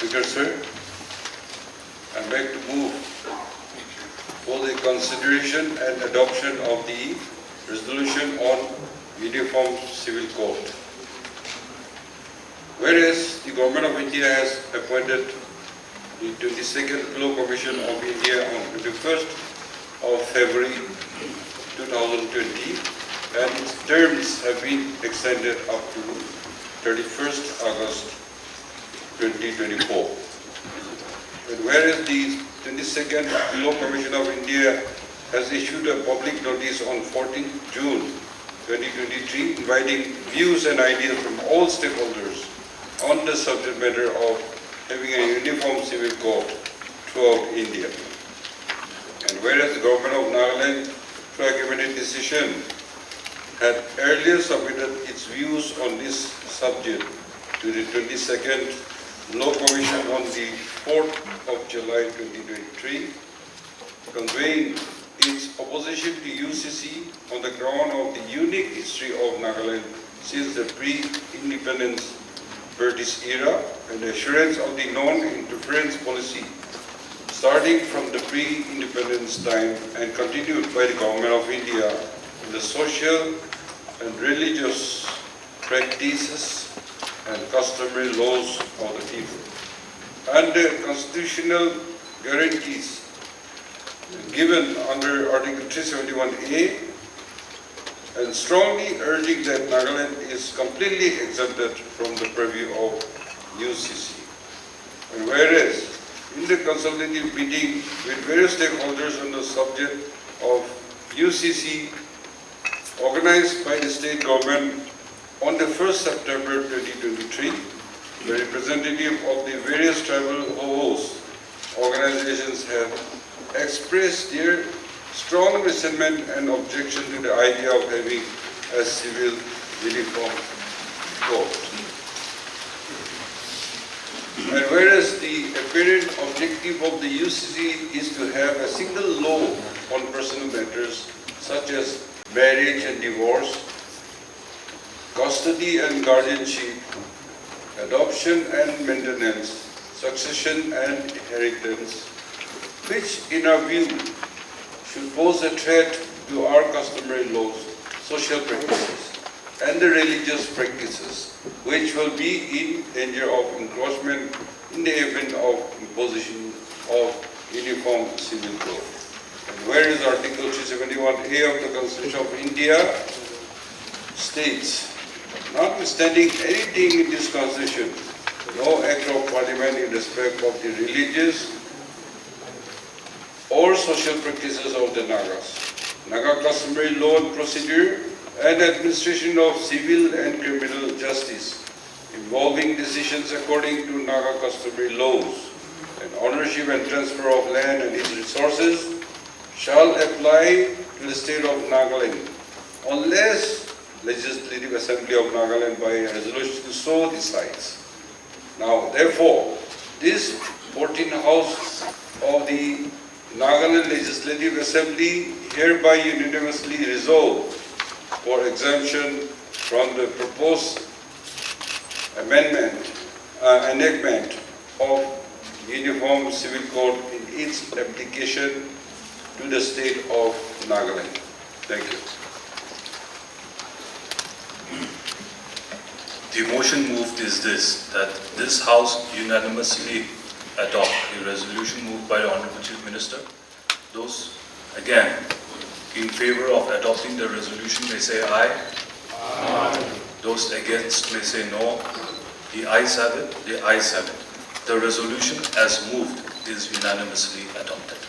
Speaker, sir, I'd like to move for the consideration and adoption of the resolution on Uniform Civil Code. Whereas the Government of India has appointed the 22nd Law Commission of India on 21st of February 2020, and its terms have been extended up to 31st August 2024. And whereas the 22nd Law Commission of India has issued a public notice on 14th June 2023 inviting views and ideas from all stakeholders on the subject matter of having a uniform civil code throughout India. And whereas the Government of Nagaland, through a cabinet decision, had earlier submitted its views on this subject to the 22nd Law Commission on the 4th of July 2023, conveying its opposition to UCC on the ground of the unique history of Nagaland since the pre-independence British era and assurance of the non-interference policy starting from the pre-independence time and continued by the Government of India in the social and religious practices and customary laws of the people, and the constitutional guarantees given under Article 371A, and strongly urging that Nagaland is completely exempted from the purview of UCC. And whereas in the consultative meeting with various stakeholders on the subject of UCC organized by the state government on the 1st September 2023, the representative of the various tribal host organizations have expressed their strong resentment and objection to the idea of having a civil uniform code. And whereas the apparent objective of the UCC is to have a single law on personal matters such as marriage and divorce, custody and guardianship, adoption and maintenance, succession and inheritance, which in our view should pose a threat to our customary laws, social practices, and the religious practices, which will be in danger of encroachment in the event of imposition of uniform civil code. And whereas Article 371A of the Constitution of India states, notwithstanding anything in this Constitution, no act of Parliament in respect of the religious or social practices of the Nagas, Naga customary law and procedure, and administration of civil and criminal justice involving decisions according to Naga customary laws, and ownership and transfer of land and its resources shall apply to the state of Nagaland unless Legislative Assembly of Nagaland by a resolution so decides. Now, therefore, this 14th House of the Nagaland Legislative Assembly hereby unanimously resolve for exemption from the proposed enactment of Uniform Civil Code in its application to the state of Nagaland. Thank you. The motion moved is this, that this House unanimously adopt the resolution moved by the Honorable Chief Minister. Those, again, in favor of adopting the resolution may say aye. Aye. Those against may say no. The ayes have it. The ayes have it. The resolution as moved is unanimously adopted.